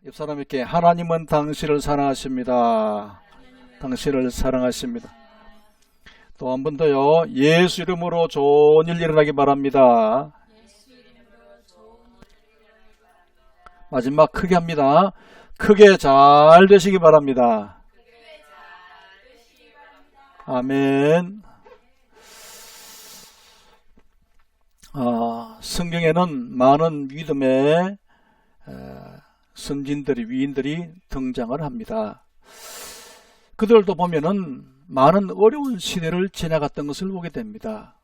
옆 사람에게 하나님은 당신을 사랑하십니다. 당신을 사랑하십니다. 또 한 번 더요. 예수 이름으로 좋은 일 일어나기 바랍니다. 마지막 크게 합니다. 크게 잘 되시기 바랍니다. 아멘. 성경에는 많은 믿음의 선진들이, 위인들이 등장을 합니다. 그들도 보면은 많은 어려운 시대를 지나갔던 것을 보게 됩니다.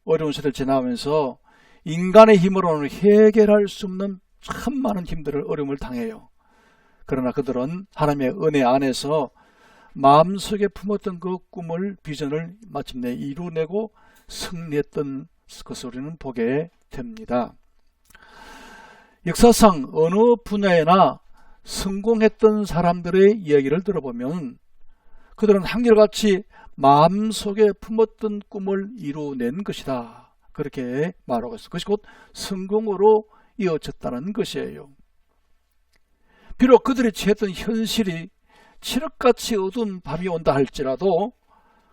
어려운 시대를 지나면서 인간의 힘으로는 해결할 수 없는 참 많은 힘들을, 어려움을 당해요. 그러나 그들은 하나님의 은혜 안에서 마음속에 품었던 그 꿈을, 비전을 마침내 이루어내고 승리했던 것을 우리는 보게 됩니다. 역사상 어느 분야에나 성공했던 사람들의 이야기를 들어보면 그들은 한결같이 마음속에 품었던 꿈을 이루어낸 것이다, 그렇게 말하고 있습니다. 그것이 곧 성공으로 이어졌다는 것이에요. 비록 그들이 취했던 현실이 칠흑같이 어두운 밤이 온다 할지라도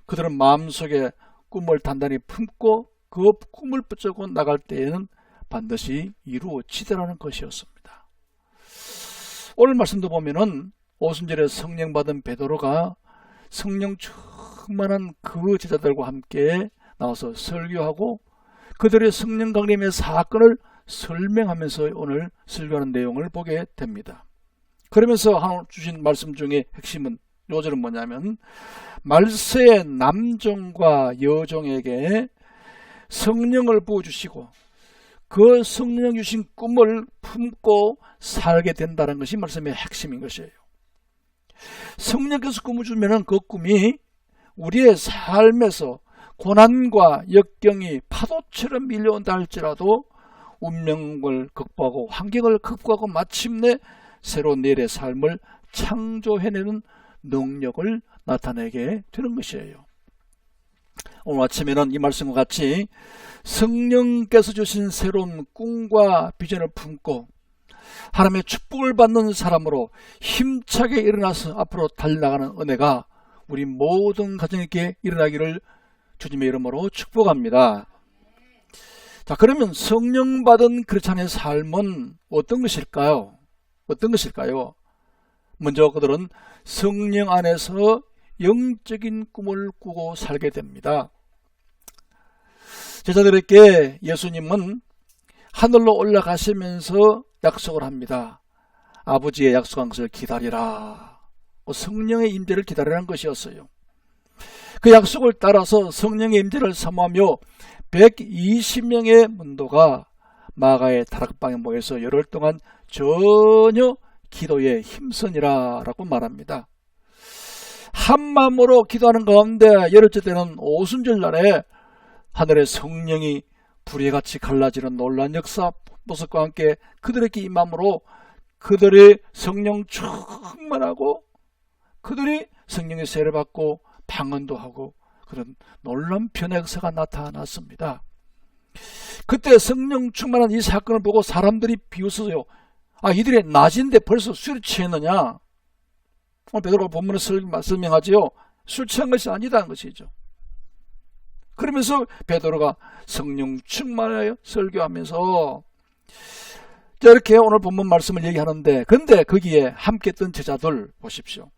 그들은 마음속에 꿈을 단단히 품고 그 꿈을 붙잡고 나갈 때에는 반드시 이루어지더라는 것이었습니다. 오늘 말씀도 보면은 오순절에 성령 받은 베드로가 성령 충만한 그 제자들과 함께 나와서 설교하고 그들의 성령 강림의 사건을 설명하면서 오늘 설교하는 내용을 보게 됩니다. 그러면서 하나님 주신 말씀 중에 핵심은, 요절은 뭐냐면 말세의 남종과 여종에게 성령을 부어주시고 그 성령 주신 꿈을 품고 살게 된다는 것이 말씀의 핵심인 것이에요. 성령께서 꿈을 주면 그 꿈이 우리의 삶에서 고난과 역경이 파도처럼 밀려온다 할지라도 운명을 극복하고 환경을 극복하고 마침내 새로운 내일의 삶을 창조해내는 능력을 나타내게 되는 것이에요. 오늘 아침에는 이 말씀과 같이 성령께서 주신 새로운 꿈과 비전을 품고 하나님의 축복을 받는 사람으로 힘차게 일어나서 앞으로 달려나가는 은혜가 우리 모든 가정에게 일어나기를 주님의 이름으로 축복합니다. 자, 그러면 성령 받은 크리스찬의 삶은 어떤 것일까요? 어떤 것일까요? 먼저 그들은 성령 안에서 영적인 꿈을 꾸고 살게 됩니다. 제자들에게 예수님은 하늘로 올라가시면서 약속을 합니다. 아버지의 약속한 것을 기다리라. 성령의 임재를 기다리라는 것이었어요. 그 약속을 따라서 성령의 임재를 사모하며 120명의 문도가 마가의 다락방에 모여서 열흘 동안 전혀 기도에 힘쓰니라 라고 말합니다. 한마음으로 기도하는 가운데 열흘째 되는 오순절 날에 하늘의 성령이 불의같이 갈라지는 놀라운 역사 모습과 함께 그들에게 임함으로 그들의 성령 충만하고 그들이 성령의 세례를 받고 방언도 하고 그런 놀라운 변화의 역사가 나타났습니다. 그때 성령 충만한 이 사건을 보고 사람들이 비웃어요. 이들이 낮인데 벌써 술에 취했느냐? 베드로가 본문에 설명하지요. 술 취한 것이 아니다는 것이죠. 그러면서 베드로가 성령 충만하여 설교하면서 이렇게 오늘 본문 말씀을 얘기하는데, 근데 거기에 함께 했던 제자들 보십시오.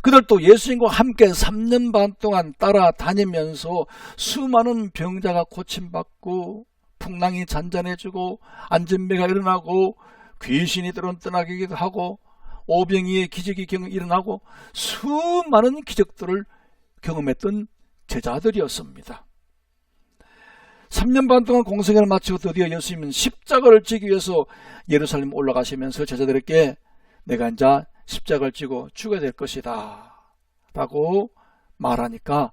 그들도 예수님과 함께 3년 반 동안 따라다니면서 수많은 병자가 고침받고 풍랑이 잔잔해지고 안전배가 일어나고 귀신이 떠나기도 하고 오병이의 기적이 일어나고 수많은 기적들을 경험했던 제자들이었습니다. 3년 반 동안 공생애를 마치고 드디어 예수님은 십자가를 지기 위해서 예루살렘 올라가시면서 제자들에게 내가 이제 십자가를 지고 죽어야 될 것이다 라고 말하니까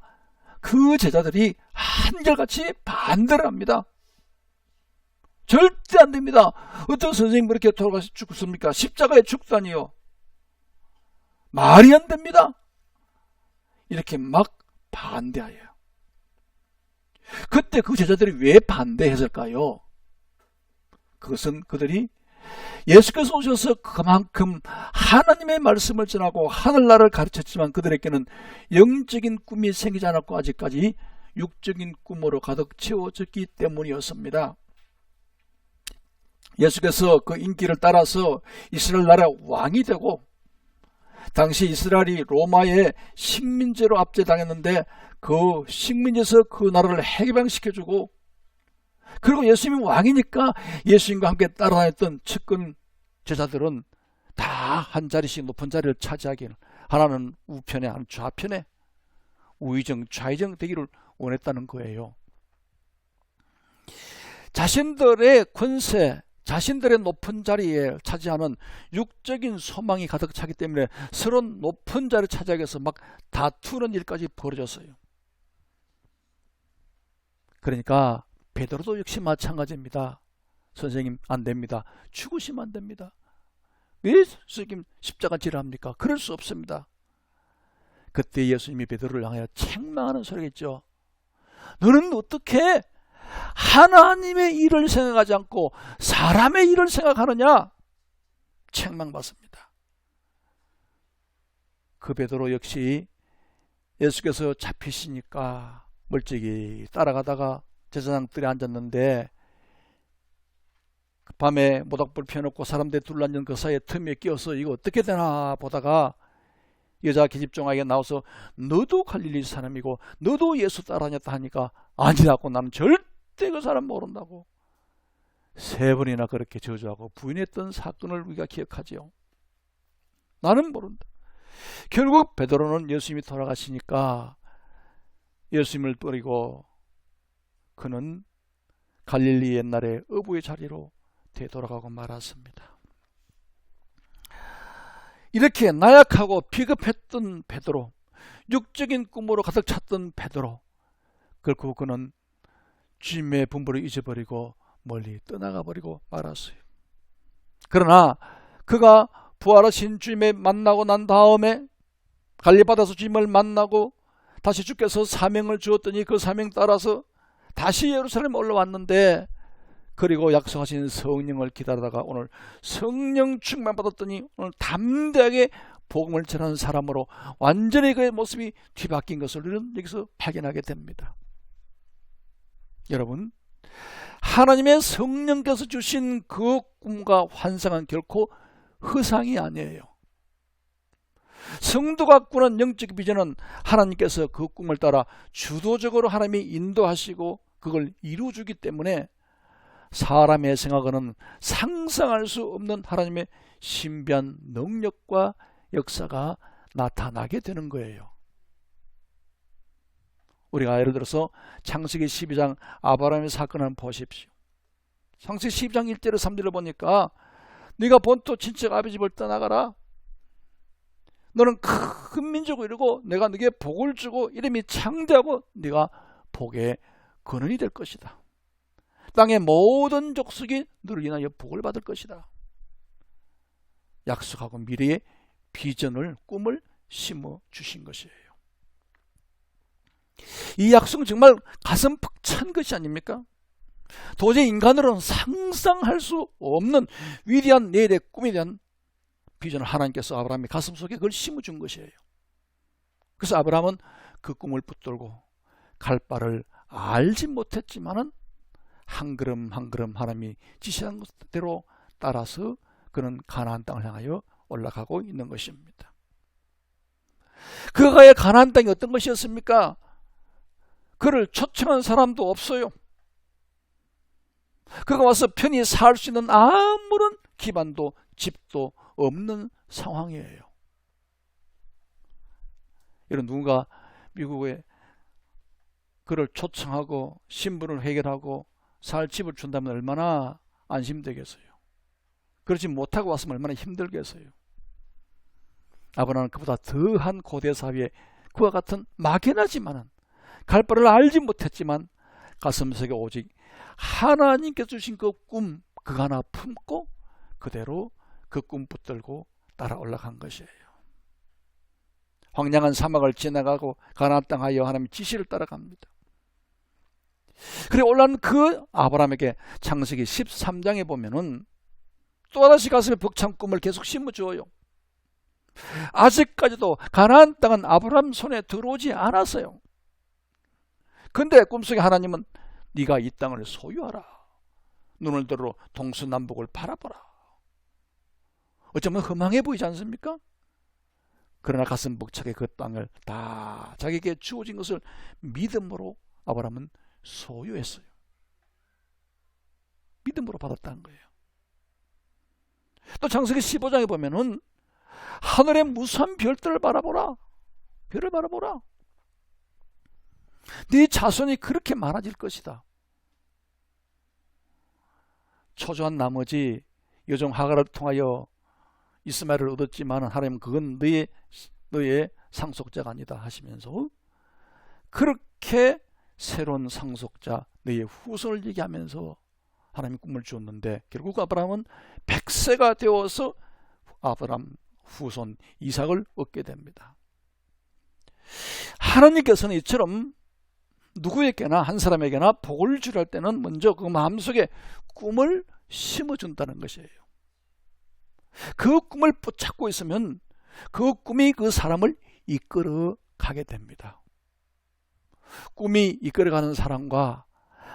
그 제자들이 한결같이 반대를 합니다. 절대 안 됩니다. 어떤 선생님 그렇게 돌아가서 죽습니까? 십자가에 죽다니요. 말이 안 됩니다. 이렇게 막 반대하여요. 그때 그 제자들이 왜 반대했을까요? 그것은 그들이 예수께서 오셔서 그만큼 하나님의 말씀을 전하고 하늘나라를 가르쳤지만 그들에게는 영적인 꿈이 생기지 않았고 아직까지 육적인 꿈으로 가득 채워졌기 때문이었습니다. 예수께서 그 인기를 따라서 이스라엘 나라 왕이 되고, 당시 이스라엘이 로마의 식민지로 압제당했는데 그 식민지에서 그 나라를 해방시켜주고, 그리고 예수님이 왕이니까 예수님과 함께 따라다녔던 측근 제자들은 다 한 자리씩 높은 자리를 차지하기를, 하나는 우편에 하나는 좌편에 우의정 좌의정 되기를 원했다는 거예요. 자신들의 권세, 자신들의 높은 자리에 차지하는 육적인 소망이 가득 차기 때문에 서로 높은 자리를 차지하기 위해서 막 다투는 일까지 벌어졌어요. 그러니까 베드로도 역시 마찬가지입니다. 선생님 안 됩니다. 죽으시면 안 됩니다. 왜 선생님 십자가 지를 합니까? 그럴 수 없습니다. 그때 예수님이 베드로를 향하여 책망하는 소리가 있죠. 너는 어떻게 하나님의 일을 생각하지 않고 사람의 일을 생각하느냐? 책망받습니다. 그 베드로 역시 예수께서 잡히시니까 멀찍이 따라가다가 제사장들이 앉았는데 밤에 모닥불 펴놓고 사람들이 둘러앉은 그 사이에 틈에 끼어서 이거 어떻게 되나 보다가 여자 계집종에게 나와서 너도 갈릴리 사람이고 너도 예수 따라다녔다 하니까 아니라고, 나는 절대 그 사람 모른다고 3번이나 그렇게 저주하고 부인했던 사건을 우리가 기억하지요. 나는 모른다. 결국 베드로는 예수님이 돌아가시니까 예수님을 버리고 그는 갈릴리 옛날의 어부의 자리로 되돌아가고 말았습니다. 이렇게 나약하고 비겁했던 베드로, 육적인 꿈으로 가득 찼던 베드로, 결국 그는 주님의 분부를 잊어버리고 멀리 떠나가 버리고 말았어요. 그러나 그가 부활하신 주님을 만나고 난 다음에 갈릴리바다에서 주님을 만나고 다시 주께서 사명을 주었더니 그 사명 따라서 다시 예루살렘 올라왔는데, 그리고 약속하신 성령을 기다리다가 오늘 성령 충만 받았더니 오늘 담대하게 복음을 전하는 사람으로 완전히 그의 모습이 뒤바뀐 것을 우리는 여기서 발견하게 됩니다. 여러분, 하나님의 성령께서 주신 그 꿈과 환상은 결코 허상이 아니에요. 성도가 꾸는 영적 비전은 하나님께서 그 꿈을 따라 주도적으로 하나님이 인도하시고 그걸 이루어주기 때문에 사람의 생각은 상상할 수 없는 하나님의 신비한 능력과 역사가 나타나게 되는 거예요. 우리가 예를 들어서 창세기 12장 아브라함의 사건을 보십시오. 창세기 12장 1절에 3절을 보니까 네가 본토 친척 아버지 집을 떠나가라. 너는 큰 민족을 이루고 내가 네게 복을 주고 이름이 창대하고 네가 복의 근원이 될 것이다. 땅의 모든 족속이 너를 인하여 복을 받을 것이다. 약속하고 미래의 비전을, 꿈을 심어 주신 것이에요. 이 약속은 정말 가슴 벅찬 것이 아닙니까? 도저히 인간으로는 상상할 수 없는 위대한 내일의 꿈에 대한 비전을 하나님께서 아브라함의 가슴 속에 그걸 심어준 것이에요. 그래서 아브라함은 그 꿈을 붙들고 갈 바를 알지 못했지만은 한 걸음 한 걸음 하나님이 지시한 대로 따라서 그는 가나안 땅을 향하여 올라가고 있는 것입니다. 그가의 가나안 땅이 어떤 것이었습니까? 그를 초청한 사람도 없어요. 그가 와서 편히 살 수 있는 아무런 기반도 집도 없는 상황이에요. 이런 누군가 미국에 그를 초청하고 신분을 해결하고 살 집을 준다면 얼마나 안심되겠어요. 그렇지 못하고 왔으면 얼마나 힘들겠어요. 아브라함은 그보다 더한 고대 사회에 그와 같은 막연하지만은 갈 바를 알지 못했지만 가슴속에 오직 하나님께서 주신 그 꿈 그거 하나 품고 그대로 그 꿈 붙들고 따라 올라간 것이에요. 황량한 사막을 지나가고 가나안 땅 하여 하나님의 지시를 따라갑니다. 그래 올라온 그 아브라함에게 창세기 13장에 보면은 또다시 가슴에 벅찬 꿈을 계속 심어주어요. 아직까지도 가나안 땅은 아브라함 손에 들어오지 않았어요. 근데 꿈속에 하나님은 네가 이 땅을 소유하라. 눈을 들어 동서남북을 바라보라. 어쩌면 허망해 보이지 않습니까? 그러나 가슴 벅차게 그 땅을 다 자기에게 주어진 것을 믿음으로 아브라함은 소유했어요. 믿음으로 받았다는 거예요. 또 창세기 15장에 보면은 하늘의 무수한 별들을 바라보라. 별을 바라보라. 네 자손이 그렇게 많아질 것이다. 초조한 나머지 여종 하갈을 통하여 이스마엘을 얻었지만 하나님은 그건 너의 상속자가 아니다 하시면서 그렇게 새로운 상속자 너의 후손을 얘기하면서 하나님이 꿈을 주었는데 결국 아브라함은 100세가 되어서 아브라함 후손 이삭을 얻게 됩니다. 하나님께서는 이처럼 누구에게나 한 사람에게나 복을 주려 할 때는 먼저 그 마음속에 꿈을 심어준다는 것이에요. 그 꿈을 붙잡고 있으면 그 꿈이 그 사람을 이끌어 가게 됩니다. 꿈이 이끌어가는 사람과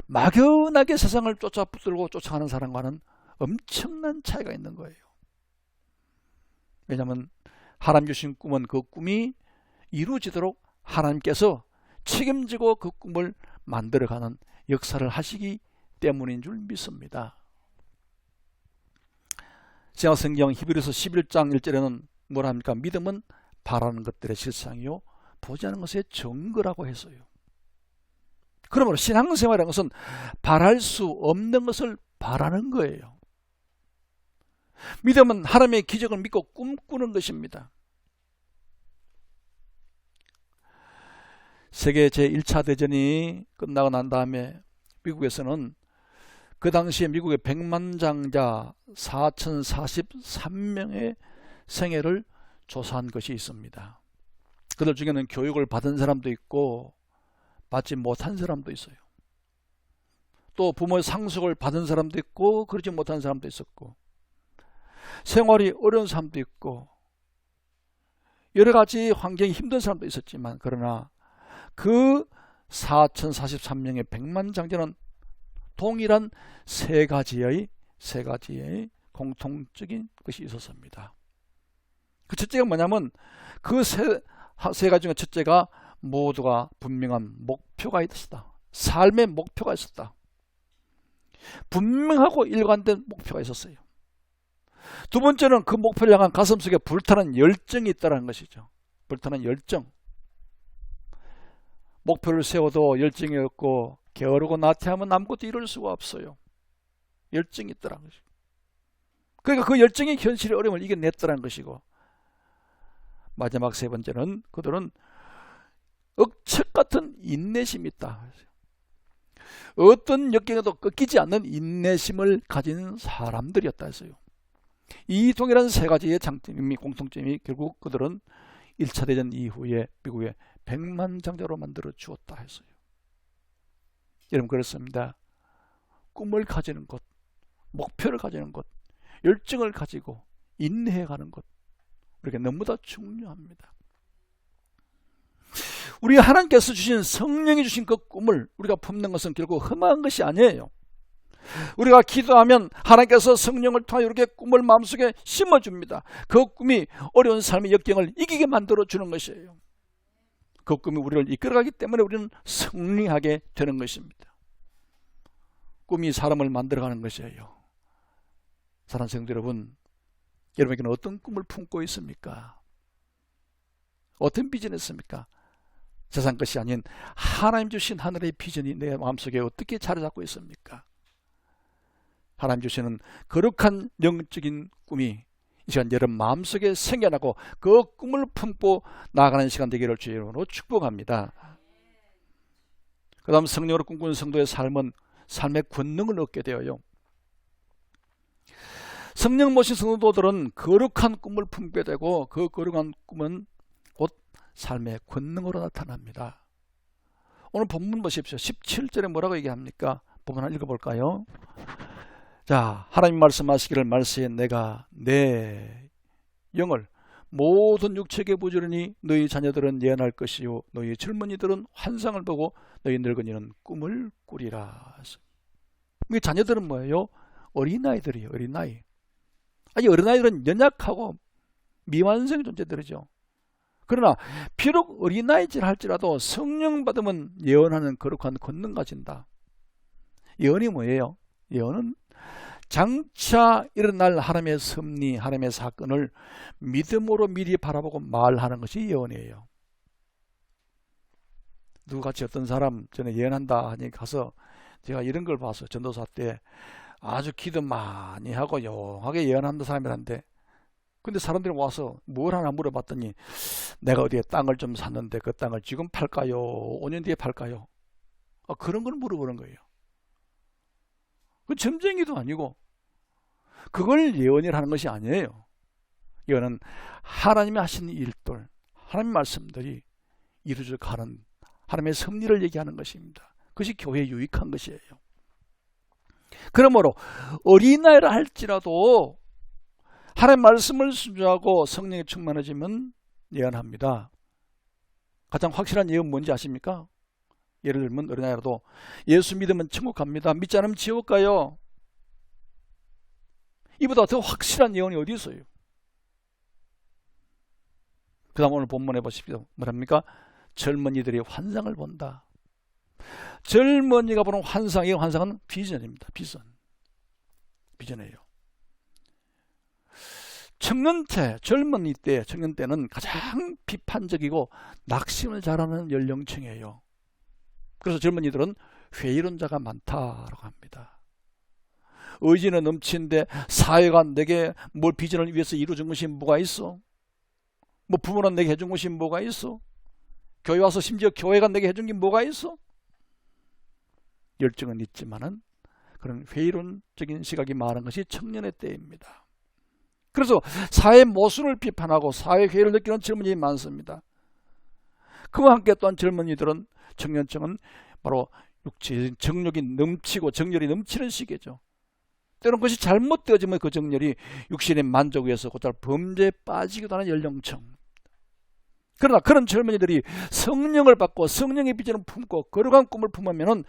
막연하게 세상을 쫓아붙들고 쫓아가는 사람과는 엄청난 차이가 있는 거예요. 왜냐하면 하나님 주신 꿈은 그 꿈이 이루어지도록 하나님께서 책임지고 그 꿈을 만들어가는 역사를 하시기 때문인 줄 믿습니다. 제가 성경 히브리서 11장 1절에는 뭐라 합니까? 믿음은 바라는 것들의 실상이요 보지 않는 것의 증거라고 했어요. 그러므로 신앙생활이라는 것은 바랄 수 없는 것을 바라는 거예요. 믿음은 하나님의 기적을 믿고 꿈꾸는 것입니다. 세계 제1차 대전이 끝나고 난 다음에 미국에서는 그 당시에 미국의 백만장자 4043명의 생애를 조사한 것이 있습니다. 그들 중에는 교육을 받은 사람도 있고 받지 못한 사람도 있어요. 또 부모의 상속을 받은 사람도 있고 그러지 못한 사람도 있었고 생활이 어려운 사람도 있고 여러 가지 환경이 힘든 사람도 있었지만 그러나 그 4043명의 백만장자는 동일한 세 가지의 공통적인 것이 있었습니다. 그 첫째가 뭐냐면 그 세 가지 중에 첫째가 모두가 분명한 목표가 있었다. 삶의 목표가 있었다. 분명하고 일관된 목표가 있었어요. 두 번째는 그 목표를 향한 가슴속에 불타는 열정이 있다는 것이죠. 불타는 열정. 목표를 세워도 열정이 없고 게으르고 나태하면 아무것도 이룰 수가 없어요. 열정이 있더라는 것이고. 그러니까 그 열정이 현실의 어려움을 이겨냈더라는 것이고 마지막 세 번째는 그들은 억척 같은 인내심이 있다. 어떤 역경에도 꺾이지 않는 인내심을 가진 사람들이었다 했어요. 이 동일한 세 가지의 장점이 공통점이 결국 그들은 1차 대전 이후에 미국의 백만장자로 만들어 주었다 했어요. 여러분 그렇습니다. 꿈을 가지는 것, 목표를 가지는 것, 열정을 가지고 인내해가는 것 이렇게 너무나 중요합니다. 우리 하나님께서 주신 성령이 주신 그 꿈을 우리가 품는 것은 결국 흠한 것이 아니에요. 우리가 기도하면 하나님께서 성령을 통해 이렇게 꿈을 마음속에 심어줍니다. 그 꿈이 어려운 삶의 역경을 이기게 만들어주는 것이에요. 그 꿈이 우리를 이끌어가기 때문에 우리는 승리하게 되는 것입니다. 꿈이 사람을 만들어가는 것이에요. 사랑하는 성도 여러분, 여러분에게는 어떤 꿈을 품고 있습니까? 어떤 비전이 있습니까? 세상 것이 아닌 하나님 주신 하늘의 비전이 내 마음속에 어떻게 자리 잡고 있습니까? 하나님 주시는 거룩한 영적인 꿈이 이 시간 여러분 마음속에 생겨나고 그 꿈을 품고 나아가는 시간 되기를 주의 이름으로 축복합니다. 그 다음 성령으로 꿈꾸는 성도의 삶은 삶의 권능을 얻게 되어요. 성령 모신 성도들은 거룩한 꿈을 품게 되고 그 거룩한 꿈은 곧 삶의 권능으로 나타납니다. 오늘 본문 보십시오. 17절에 뭐라고 얘기합니까? 본문 한번 읽어볼까요? 자, 하나님 말씀하시기를 말세에 내가 내 영을 모든 육체에게 부지런히 너희 자녀들은 예언할 것이요 너희 젊은이들은 환상을 보고 너희 늙은이는 꿈을 꾸리라. 이 자녀들은 뭐예요? 어린아이들이에요. 어린아이. 아니 어린아이들은 연약하고 미완성의 존재들이죠. 그러나 비록 어린아이질 할지라도 성령 받으면 예언하는 거룩한 권능 가진다. 예언이 뭐예요? 예언은 장차 일어날 하나님의 섭리, 하나님의 사건을 믿음으로 미리 바라보고 말하는 것이 예언이에요. 누구같이 어떤 사람 전에 예언한다 하니 가서 제가 이런 걸 봤어요. 전도사 때 아주 기도 많이 하고 용하게 예언한다 사람이란데, 근데 사람들이 와서 뭘 하나 물어봤더니 내가 어디에 땅을 좀 샀는데 그 땅을 지금 팔까요? 5년 뒤에 팔까요? 그런 걸 물어보는 거예요. 그 점쟁이도 아니고 그걸 예언이라는 것이 아니에요. 이거는 하나님이 하신 일들, 하나님 말씀들이 이루어져 가는 하나님의 섭리를 얘기하는 것입니다. 그것이 교회에 유익한 것이에요. 그러므로 어린아이라 할지라도 하나님의 말씀을 순종하고 성령에 충만해지면 예언합니다. 가장 확실한 예언 뭔지 아십니까? 예를 들면 어린아이라도 예수 믿으면 천국 갑니다. 믿지 않으면 지옥 가요. 이보다 더 확실한 예언이 어디 있어요? 그 다음 오늘 본문에 보십시오. 뭐랍니까? 젊은이들이 환상을 본다. 젊은이가 보는 환상, 이 환상은 비전입니다. 비전이에요. 젊은이 때, 청년 때는 가장 비판적이고 낙심을 잘하는 연령층이에요. 그래서 젊은이들은 회의론자가 많다라고 합니다. 의지는 넘치는데 사회가 내게 뭘 비전을 위해서 이루어준 것이 뭐가 있어? 뭐 부모는 내게 해준 것이 뭐가 있어? 교회 와서 심지어 교회가 내게 해준 게 뭐가 있어? 열정은 있지만은 그런 회의론적인 시각이 많은 것이 청년의 때입니다. 그래서 사회 모순을 비판하고 사회 회의를 느끼는 젊은이들이 많습니다. 그와 함께 또한 젊은이들은, 청년층은 바로 육체적인 정력이 넘치고 정열이 넘치는 시기죠. 때로는 그것이 잘못되어지면 그 정열이 육신의 만족 위해서 곧잘 범죄에 빠지기도 하는 연령층. 그러나 그런 젊은이들이 성령을 받고 성령의 비전을 품고 거룩한 꿈을 품으면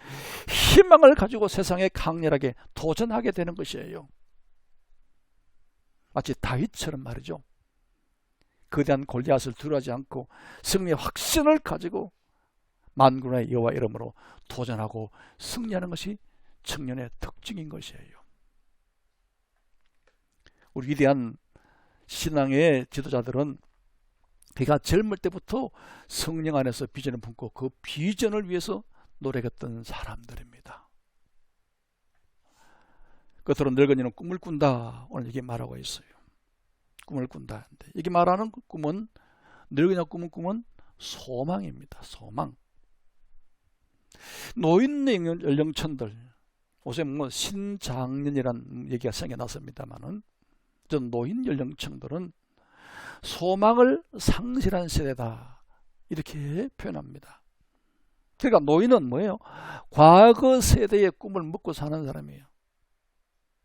희망을 가지고 세상에 강렬하게 도전하게 되는 것이에요. 마치 다윗처럼 말이죠. 거대한 골리앗을 두려워하지 않고 승리의 확신을 가지고 만군의 여호와 이름으로 도전하고 승리하는 것이 청년의 특징인 것이에요. 우리 위대한 신앙의 지도자들은 그가 젊을 때부터 성령 안에서 비전을 품고 그 비전을 위해서 노력했던 사람들입니다. 끝으로 늙은이는 꿈을 꾼다. 오늘 이게 말하고 있어요. 꿈을 꾼다. 이게 말하는 꿈은, 늙은이가 꾸는 꿈은 소망입니다. 소망. 노인 연령층들, 요새 뭐 신장년이라는 얘기가 생겨났습니다만은, 전 노인 연령층들은 소망을 상실한 세대다, 이렇게 표현합니다. 그러니까 노인은 뭐예요? 과거 세대의 꿈을 먹고 사는 사람이에요.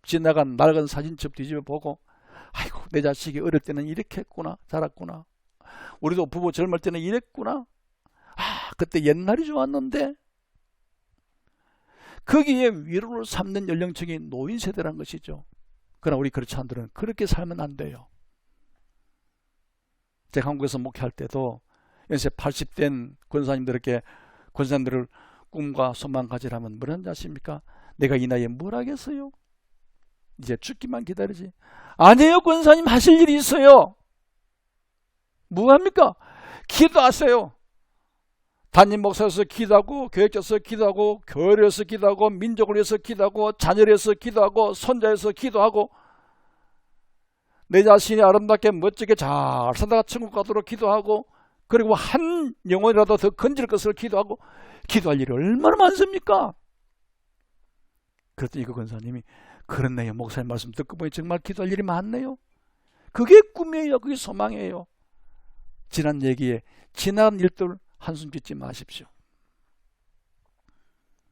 지나간 낡은 사진첩 뒤집어 보고, 아이고 내 자식이 어릴 때는 이렇게 했구나, 자랐구나, 우리도 부부 젊을 때는 이랬구나, 그때 옛날이 좋았는데, 거기에 위로를 삼는 연령층이 노인 세대란 것이죠. 그러나 우리 그렇지 않들은 그렇게 살면 안 돼요. 제가 한국에서 목회할 때도 연세 80된 권사님들에게, 권사님들을 꿈과 소망 가지라면 뭐라는지 아십니까? 내가 이 나이에 뭘 하겠어요? 이제 죽기만 기다리지. 아니에요, 권사님, 하실 일이 있어요. 뭐합니까? 기도하세요. 담임 목사로서 기도하고, 교육자로서 기도하고, 교회를 위해서 기도하고, 민족을 위해서 기도하고, 자녀를 위해서 기도하고, 손자를 위해서 기도하고, 내 자신이 아름답게 멋지게 잘 살다가 천국 가도록 기도하고, 그리고 한 영혼이라도 더 건질 것을 기도하고, 기도할 일이 얼마나 많습니까? 그랬더니 그 권사님이, 그렇네요, 목사님 말씀 듣고 보니 정말 기도할 일이 많네요. 그게 꿈이에요. 그게 소망이에요. 지난 얘기에 지난 일들 한숨 짓지 마십시오.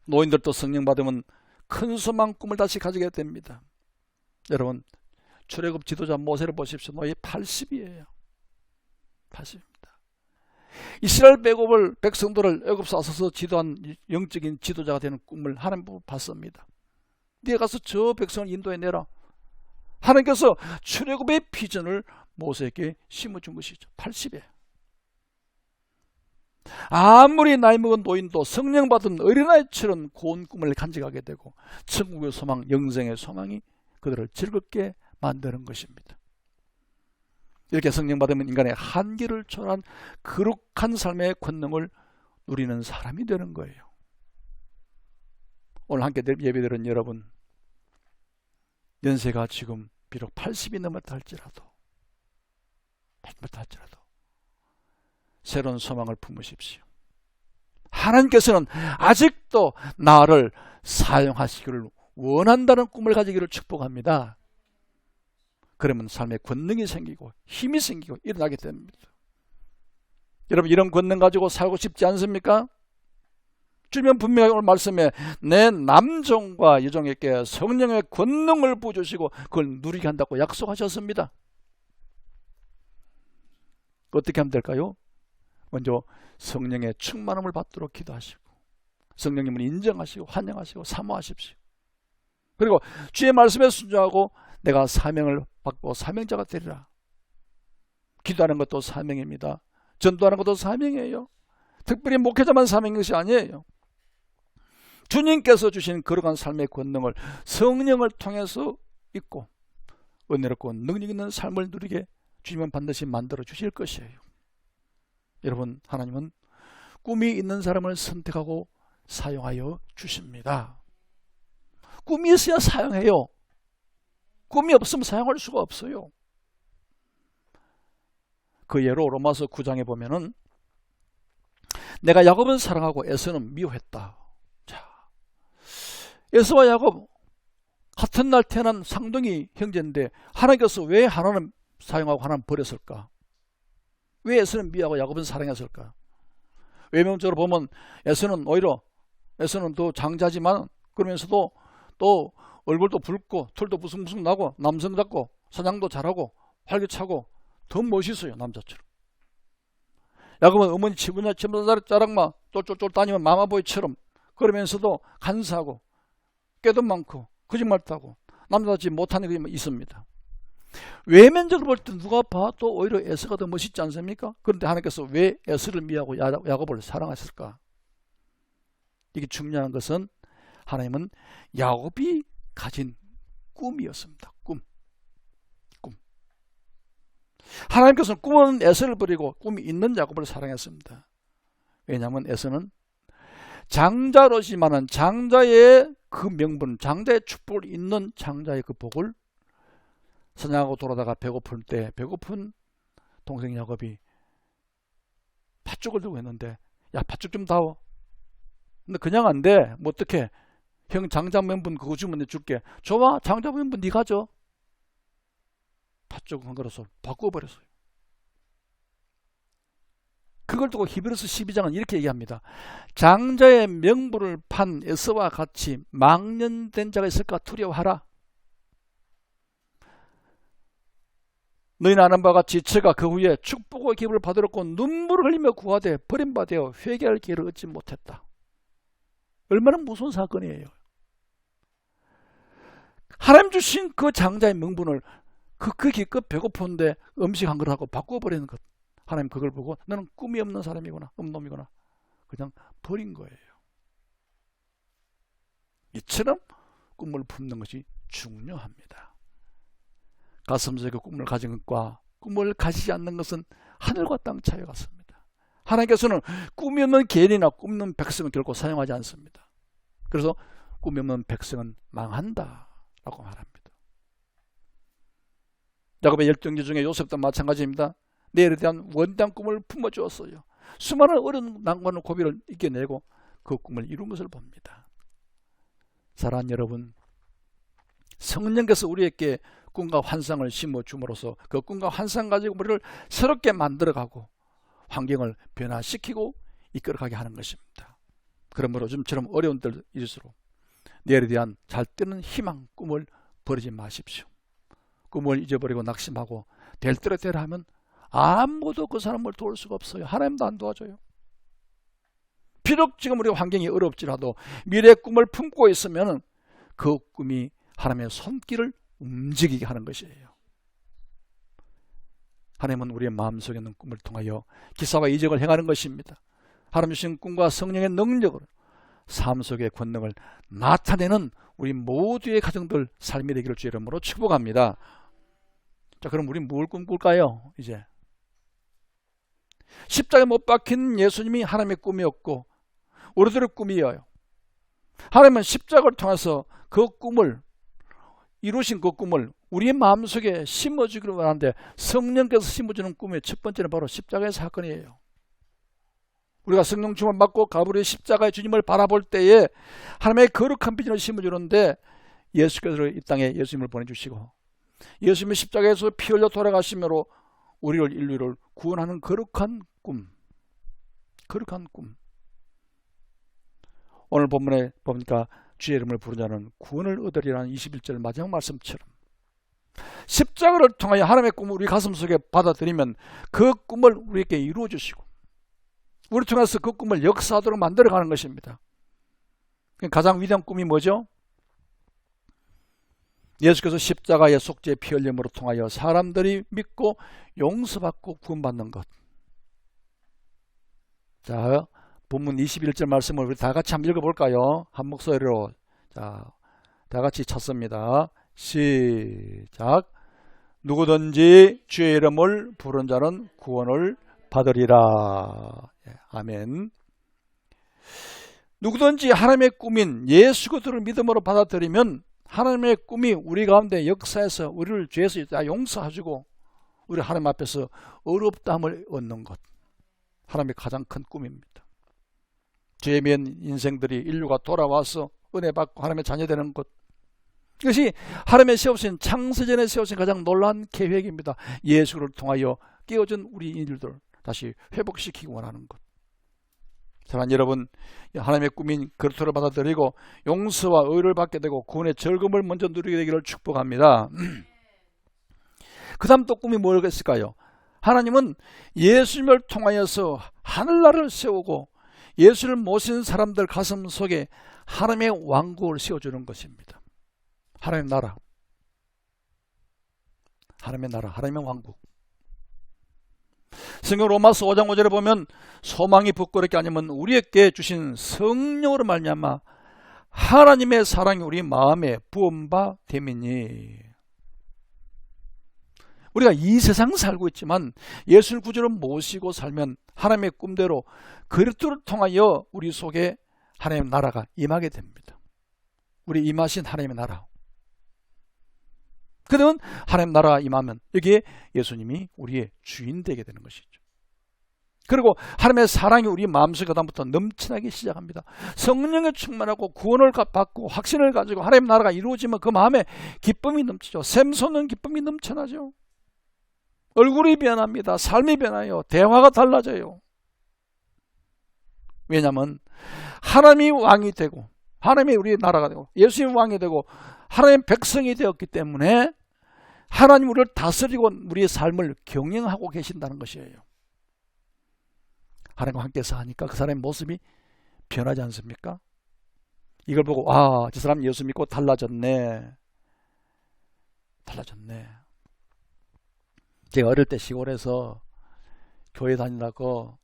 노인들도 성령 받으면 큰 소망 꿈을 다시 가지게 됩니다. 여러분, 출애굽 지도자 모세를 보십시오. 노이 80이에요. 80입니다. 이스라엘 백성들을 애굽에서 와서 지도한 영적인 지도자가 되는 꿈을 하나님 보고 봤습니다. 네가 가서 저 백성을 인도해내라. 하나님께서 출애굽의 비전을 모세에게 심어준 것이죠. 80에. 아무리 나이 먹은 노인도 성령 받은 어린아이처럼 고운 꿈을 간직하게 되고 천국의 소망, 영생의 소망이 그들을 즐겁게 만드는 것입니다. 이렇게 성령 받으면 인간의 한계를 초월한 거룩한 삶의 권능을 누리는 사람이 되는 거예요. 오늘 함께 예배드린 여러분, 연세가 지금 비록 80이 넘었다 할지라도 새로운 소망을 품으십시오. 하나님께서는 아직도 나를 사용하시기를 원한다는 꿈을 가지기를 축복합니다. 그러면 삶에 권능이 생기고 힘이 생기고 일어나게 됩니다. 여러분, 이런 권능 가지고 살고 싶지 않습니까? 주님은 분명히 오늘 말씀에 내 남종과 여종에게 성령의 권능을 부어주시고 그걸 누리게 한다고 약속하셨습니다. 어떻게 하면 될까요? 먼저 성령의 충만함을 받도록 기도하시고 성령님을 인정하시고 환영하시고 사모하십시오. 그리고 주의 말씀에 순종하고 내가 사명을 받고 사명자가 되리라. 기도하는 것도 사명입니다. 전도하는 것도 사명이에요. 특별히 목회자만 사명인 것이 아니에요. 주님께서 주신 거룩한 삶의 권능을 성령을 통해서 있고 은혜롭고 능력 있는 삶을 누리게 주님은 반드시 만들어 주실 것이에요. 여러분, 하나님은 꿈이 있는 사람을 선택하고 사용하여 주십니다. 꿈이 있어야 사용해요. 꿈이 없으면 사용할 수가 없어요. 그 예로 로마서 9장에 보면은 내가 야곱은 사랑하고 에서는 미워했다. 자, 에서와 야곱 같은 날 태어난 쌍둥이 형제인데 하나님께서 왜 하나는 사용하고 하나는 버렸을까? 왜 에서는 미워하고 야곱은 사랑했을까? 외면적으로 보면 에서는 오히려 더 장자지만 그러면서도 또 얼굴도 붉고 털도 부숭부숭 나고 남성답고 사냥도 잘하고 활기차고 더 멋있어요. 남자처럼. 야곱은 어머니 치부냐 자랑만 쫄쫄쫄 다니면 마마보이처럼 그러면서도 간사하고 꾀도 많고 거짓말도 하고 남자답지 못하는 게 있습니다. 외면적으로 볼 때 누가 봐도 오히려 에서가 더 멋있지 않습니까? 그런데 하나님께서 왜 에서를 미워하고 야곱을 사랑하실까? 이게 중요한 것은 하나님은 야곱이 가진 꿈이었습니다. 꿈. 하나님께서는 꿈은 에서를 버리고 꿈이 있는 야곱을 사랑했습니다. 왜냐하면 에서는 장자로지만은 장자의 그 명분, 장자의 축복을 있는 장자의 그 복을 사냥하고 돌아다가 배고플 때 배고픈 동생 야곱이 팥죽을 들고 있는데 야 팥죽 좀 다오. 근데 그냥 안 돼. 뭐 어떡해. 형 장자 명분 그거 주면 내 줄게. 좋아. 장자 명분 네가 줘. 팥죽 한 그릇을 바꿔버렸어요. 그걸 두고 히브리서 12장은 이렇게 얘기합니다. 장자의 명분을 판 에서와 같이 망년된 자가 있을까 두려워하라. 너희는 아는 바와 같이 저가 그 후에 축복의 기업을 받으려고 눈물을 흘리며 구하되 버림받아 회개할 기회를 얻지 못했다. 얼마나 무서운 사건이에요. 하나님 주신 그 장자의 명분을 그 기껏 배고픈데 음식 한 그릇하고 바꿔버리는 것. 하나님 그걸 보고 너는 꿈이 없는 사람이구나, 놈이구나. 그냥 버린 거예요. 이처럼 꿈을 품는 것이 중요합니다. 가슴속에 그 꿈을 가진 것과 꿈을 가지지 않는 것은 하늘과 땅 차이 같습니다. 하나님께서는 꿈이 없는 개인이나 꿈 없는 백성은 결코 사용하지 않습니다. 그래서 꿈이 없는 백성은 망한다 라고 말합니다. 야곱의 10형제 중에 요셉도 마찬가지입니다. 내일에 대한 원대한 꿈을 품어주었어요. 수많은 어려운 난관과 고비를 이겨내고 그 꿈을 이룬 것을 봅니다. 사랑하는 여러분, 성령께서 우리에게 꿈과 환상을 심어줌으로써 그 꿈과 환상 가지고 우리를 새롭게 만들어가고 환경을 변화시키고 이끌어가게 하는 것입니다. 그러므로 좀처럼 어려운 때일수록 내일에 대한 잘 때는 희망, 꿈을 버리지 마십시오. 꿈을 잊어버리고 낙심하고 될 대로 되라 하면 아무도 그 사람을 도울 수가 없어요. 하나님도 안 도와줘요. 비록 지금 우리 환경이 어렵지라도 미래의 꿈을 품고 있으면 그 꿈이 하나님의 손길을 움직이게 하는 것이에요. 하나님은 우리의 마음속에 있는 꿈을 통하여 기사와 이적을 행하는 것입니다. 하나님 주신 꿈과 성령의 능력으로 삶 속의 권능을 나타내는 우리 모두의 가정들 삶이 되기를 주의 이름으로 축복합니다. 자, 그럼 우리 뭘 꿈꿀까요? 이제 십자가에 못 박힌 예수님이 하나님의 꿈이었고 우리들의 꿈이에요. 하나님은 십자가를 통해서 그 꿈을 이루신 그 꿈을 우리의 마음속에 심어주기로 하는데 성령께서 심어주는 꿈의 첫 번째는 바로 십자가의 사건이에요. 우리가 성령 충만 받고 가브리의 십자가의 주님을 바라볼 때에 하나님의 거룩한 비전을 심어주는데 예수께서 이 땅에 예수님을 보내주시고 예수님이 십자가에서 피 흘려 돌아가심으로 우리를 인류를 구원하는 거룩한 꿈. 거룩한 꿈. 오늘 본문에 보니까 주의 이름을 부른 자는 구원을 얻으리라는 21절 마지막 말씀처럼 십자가를 통하여 하나님의 꿈을 우리 가슴 속에 받아들이면 그 꿈을 우리에게 이루어 주시고 우리 통해서 그 꿈을 역사하도록 만들어가는 것입니다. 가장 위대한 꿈이 뭐죠? 예수께서 십자가의 속죄의 피 흘림으로 통하여 사람들이 믿고 용서받고 구원받는 것. 자, 본문 21절 말씀을 우리 다 같이 한번 읽어볼까요? 한 목소리로. 자, 다 같이 찾습니다. 시작. 누구든지 주의 이름을 부른 자는 구원을 받으리라. 아멘. 누구든지 하나님의 꿈인 예수 그리스도를 믿음으로 받아들이면 하나님의 꿈이 우리 가운데 역사에서 우리를 죄에서 용서해주고 우리 하나님 앞에서 어렵다함을 얻는 것. 하나님의 가장 큰 꿈입니다. 죄에 미한 인생들이 인류가 돌아와서 은혜 받고 하나님의 자녀 되는 것. 이것이 하나님의 세우신 창세전에 세우신 가장 놀라운 계획입니다. 예수를 통하여 깨어진 우리 인류들 다시 회복시키기 원하는 것. 사랑하는 여러분, 하나님의 꿈인 그리스도를 받아들이고 용서와 의를 받게 되고 구원의 즐거움을 먼저 누리게 되기를 축복합니다. 그 다음 또 꿈이 뭐였을까요? 하나님은 예수님을 통하여서 하늘나라를 세우고 예수를 모신 사람들 가슴 속에 하나님의 왕국을 세워주는 것입니다. 하나님의 나라, 하나님의 나라, 하나님의 왕국. 성경 로마서 5장 5절에 보면 소망이 부끄럽게 아니면 우리에게 주신 성령으로 말미암아 하나님의 사랑이 우리 마음에 부은 바 됨이니. 우리가 이 세상 살고 있지만 예수를 구주로 모시고 살면 하나님의 꿈대로 그리스도를 통하여 우리 속에 하나님의 나라가 임하게 됩니다. 우리 임하신 하나님의 나라. 그러면 하나님 나라가 임하면 여기에 예수님이 우리의 주인 되게 되는 것이죠. 그리고 하나님의 사랑이 우리 마음속에 그다음부터 넘쳐나기 시작합니다. 성령에 충만하고 구원을 받고 확신을 가지고 하나님 나라가 이루어지면 그 마음에 기쁨이 넘치죠. 샘솟는 기쁨이 넘쳐나죠. 얼굴이 변합니다. 삶이 변해요. 대화가 달라져요. 왜냐하면 하나님이 왕이 되고 하나님이 우리의 나라가 되고 예수님이 왕이 되고 하나님 백성이 되었기 때문에 하나님 우리를 다스리고 우리의 삶을 경영하고 계신다는 것이에요. 하나님과 함께서 하니까 그 사람의 모습이 변하지 않습니까? 이걸 보고 아, 저 사람 예수 믿고 달라졌네. 달라졌네. 제가 어릴 때 시골에서 교회 다니다가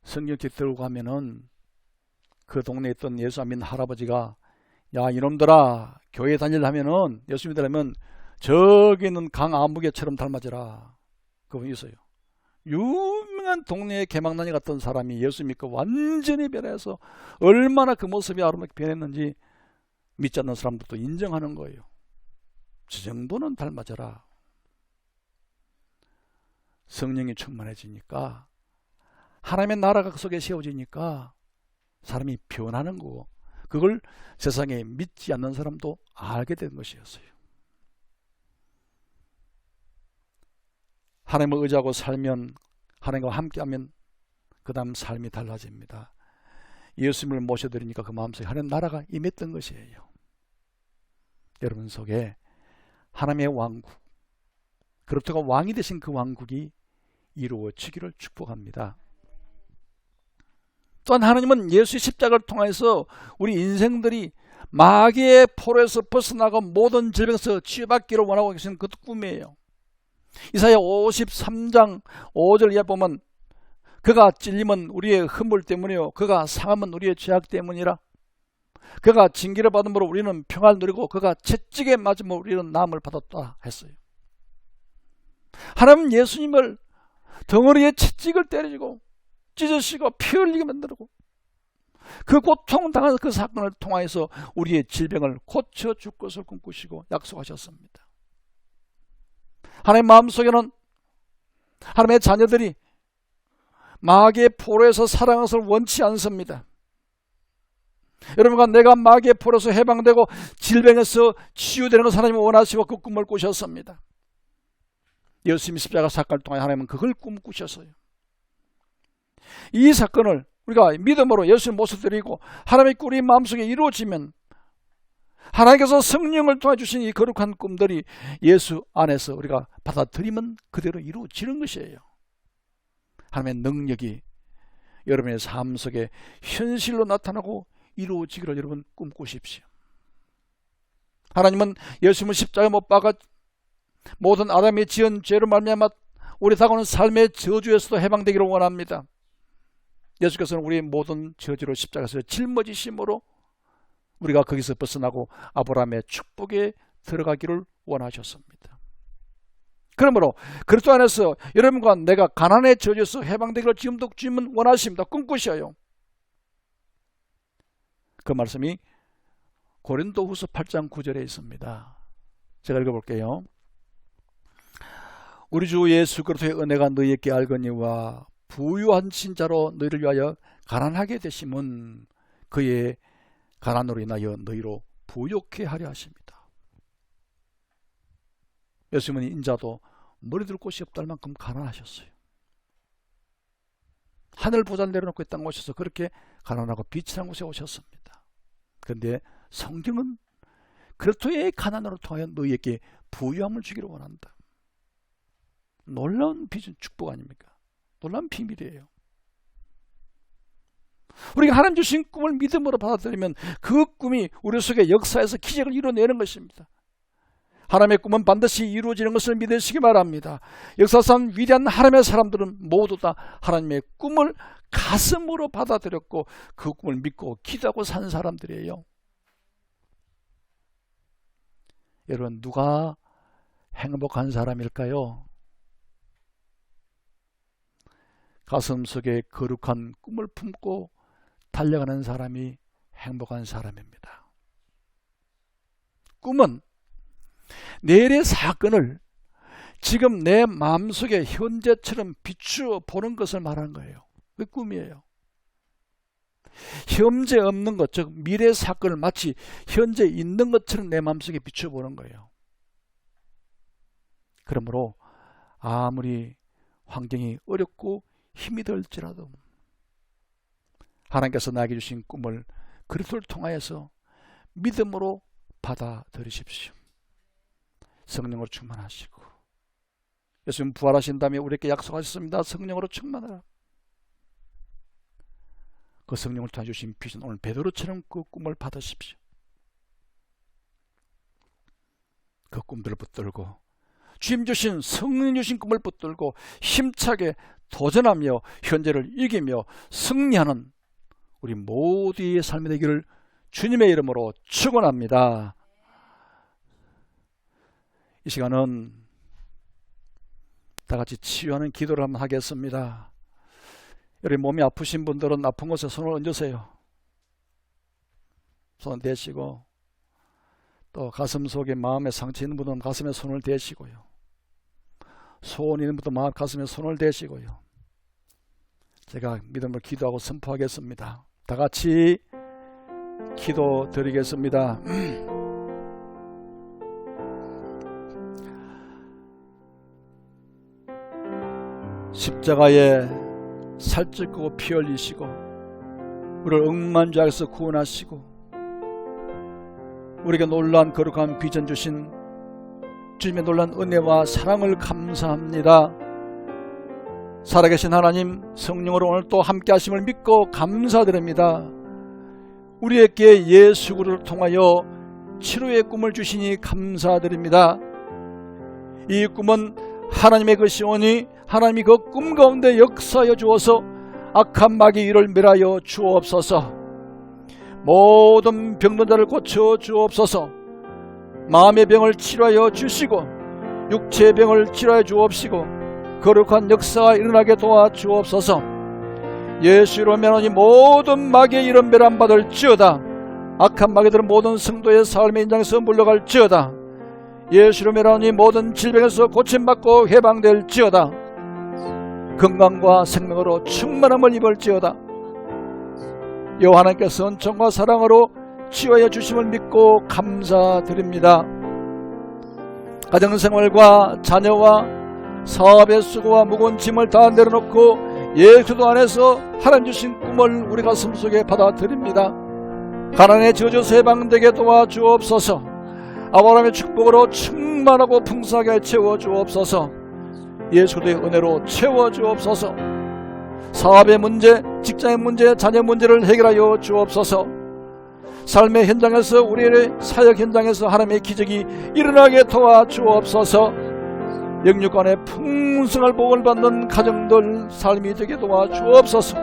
성경책 들고 가면은 그 동네에 있던 예수 안 믿는 할아버지가 야 이놈들아 교회 다니려면은 예수 믿으려면 저기 있는 강 아무개처럼 닮아져라. 그분이 있어요. 유명한 동네의 개망난이 같던 사람이 예수 믿고 완전히 변해서 얼마나 그 모습이 아름답게 변했는지 믿지 않는 사람들도 인정하는 거예요. 저 정도는 닮아져라. 성령이 충만해지니까 하나님의 나라가 그 속에 세워지니까 사람이 변하는 거고 그걸 세상에 믿지 않는 사람도 알게 된 것이었어요. 하나님을 의지하고 살면 하나님과 함께하면 그 다음 삶이 달라집니다. 예수님을 모셔드리니까 그 마음속에 하나님 나라가 임했던 것이에요. 여러분 속에 하나님의 왕국, 그렇다가 왕이 되신 그 왕국이 이루어지기를 축복합니다. 또한 하나님은 예수의 십자가를 통해서 우리 인생들이 마귀의 포로에서 벗어나고 모든 질병에서 치유받기를 원하고 계신 그 꿈이에요. 이사야 53장 5절 이하 보면 그가 찔림은 우리의 허물 때문이요 그가 상함은 우리의 죄악 때문이라. 그가 징계를 받음으로 우리는 평안을 누리고 그가 채찍에 맞음으로 우리는 나음을 받았다 했어요. 하나님은 예수님을 덩어리에 채찍을 때리고 찢으시고 피 흘리게 만들고 그 고통당한 그 사건을 통하여서 우리의 질병을 고쳐줄 것을 꿈꾸시고 약속하셨습니다. 하나님 마음속에는 하나님의 자녀들이 마귀의 포로에서 살아가는 것을 원치 않습니다. 여러분과 내가 마귀의 포로에서 해방되고 질병에서 치유되는 것을 하나님은 원하시고 그 꿈을 꾸셨습니다. 예수님 십자가 사건을 통해 하나님은 그걸 꿈꾸셨어요. 이 사건을 우리가 믿음으로 예수님 모셔드리고 하나님의 꿀이 마음속에 이루어지면 하나님께서 성령을 통해 주신 이 거룩한 꿈들이 예수 안에서 우리가 받아들이면 그대로 이루어지는 것이에요. 하나님의 능력이 여러분의 삶 속에 현실로 나타나고 이루어지기를 여러분 꿈꾸십시오. 하나님은 예수님을 십자가에 못 박아 모든 아담이 지은 죄로 말미암아 우리 다가오는 삶의 저주에서도 해방되기를 원합니다. 예수께서는 우리의 모든 저주로 십자가에서 짊어지심으로 우리가 거기서 벗어나고 아브라함의 축복에 들어가기를 원하셨습니다. 그러므로 그리스도 안에서 여러분과 내가 가난의 저주에서 해방되기를 지금도 주님은 원하십니다. 꿈꾸셔요. 그 말씀이 고린도후서 8장 9절에 있습니다. 제가 읽어볼게요. 우리 주 예수 그리스도의 은혜가 너희에게 알거니와 부유한 신자로 너희를 위하여 가난하게 되심은 그의 가난으로 인하여 너희로 부욕해 하려 하십니다. 예수님은 인자도 머리 둘 곳이 없다 할 만큼 가난하셨어요. 하늘 보좌를 내려놓고 이 땅에 오셔서 그렇게 가난하고 비천한 곳에 오셨습니다. 그런데 성경은 그리스도의 가난으로 통하여 너희에게 부유함을 주기를 원한다. 놀라운 비전 축복 아닙니까? 놀라운 비밀이에요. 우리가 하나님 주신 꿈을 믿음으로 받아들이면 그 꿈이 우리 속에 역사에서 기적을 이루어내는 것입니다. 하나님의 꿈은 반드시 이루어지는 것을 믿으시기 바랍니다. 역사상 위대한 하나님의 사람들은 모두 다 하나님의 꿈을 가슴으로 받아들였고 그 꿈을 믿고 기도하고 산 사람들이에요. 여러분, 누가 행복한 사람일까요? 가슴속에 거룩한 꿈을 품고 달려가는 사람이 행복한 사람입니다. 꿈은 내일의 사건을 지금 내 마음속에 현재처럼 비추어 보는 것을 말하는 거예요. 그게 꿈이에요. 현재 없는 것, 즉 미래 사건을 마치 현재 있는 것처럼 내 마음속에 비추어 보는 거예요. 그러므로 아무리 환경이 어렵고 힘이 들지라도 하나님께서 나에게 주신 꿈을 그리스도를 통하여서 믿음으로 받아들이십시오. 성령으로 충만하시고 예수님 부활하신 다음에 우리에게 약속하셨습니다. 성령으로 충만하라. 그 성령을 통해 주신 비전, 오늘 베드로처럼 그 꿈을 받으십시오. 그 꿈들을 붙들고 주님 주신 성령 주신 꿈을 붙들고 힘차게 도전하며 현재를 이기며 승리하는 우리 모두의 삶이 되기를 주님의 이름으로 축원합니다. 이 시간은 다 같이 치유하는 기도를 한번 하겠습니다. 여러분 몸이 아프신 분들은 아픈 곳에 손을 얹으세요. 손 대시고 또 가슴 속에 마음에 상처 있는 분들은 가슴에 손을 대시고요. 소원 있는 분들은 마음 가슴에 손을 대시고요. 제가 믿음으로 기도하고 선포하겠습니다. 다 같이 기도 드리겠습니다. 십자가에 살찌고 피 흘리시고 우리를 억만죄악에서 구원하시고 우리에게 놀라운 거룩한 비전 주신 주님의 놀라운 은혜와 사랑을 감사합니다. 살아계신 하나님, 성령으로 오늘 또 함께 하심을 믿고 감사드립니다. 우리에게 예수 그리스도를 통하여 치료의 꿈을 주시니 감사드립니다. 이 꿈은 하나님의 것이오니 하나님이 그 꿈 가운데 역사하여 주어서 악한 마귀의 일을 멸하여 주옵소서. 모든 병든 자를 고쳐 주옵소서. 마음의 병을 치료하여 주시고 육체의 병을 치료하여 주옵시고 거룩한 역사가 일어나게 도와 주옵소서. 예수로 면하니 모든 마귀의 일은 멸함받을지어다. 악한 마귀들은 모든 성도의 삶의 인장에서 물러갈지어다. 예수로 면하니 모든 질병에서 고침받고 해방될지어다. 건강과 생명으로 충만함을 입을지어다. 여호와 하나님께서 은총과 사랑으로 치유하여 주심을 믿고 감사드립니다. 가정생활과 자녀와 사업의 수고와 무거운 짐을 다 내려놓고 예수도 안에서 하나님 주신 꿈을 우리 가슴속에 받아들입니다. 가난의 저주에서 해방되게 도와주옵소서. 아브라함의 축복으로 충만하고 풍성하게 채워주옵소서. 예수의 은혜로 채워주옵소서. 사업의 문제, 직장의 문제, 자녀 문제를 해결하여 주옵소서. 삶의 현장에서 우리의 사역 현장에서 하나님의 기적이 일어나게 도와주옵소서. 영육간의 풍성한 복을 받는 가정들 삶이 되게 도와주옵소서.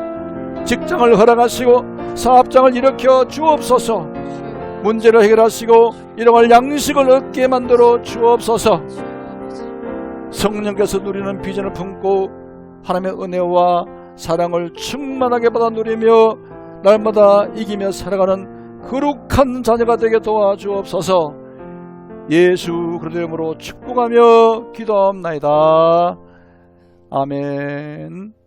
직장을 허락하시고 사업장을 일으켜 주옵소서. 문제를 해결하시고 일용할 양식을 얻게 만들어 주옵소서. 성령께서 누리는 비전을 품고 하나님의 은혜와 사랑을 충만하게 받아 누리며 날마다 이기며 살아가는 거룩한 자녀가 되게 도와주옵소서. 예수 그리스도의 이름으로 축복하며 기도합나이다. 아멘.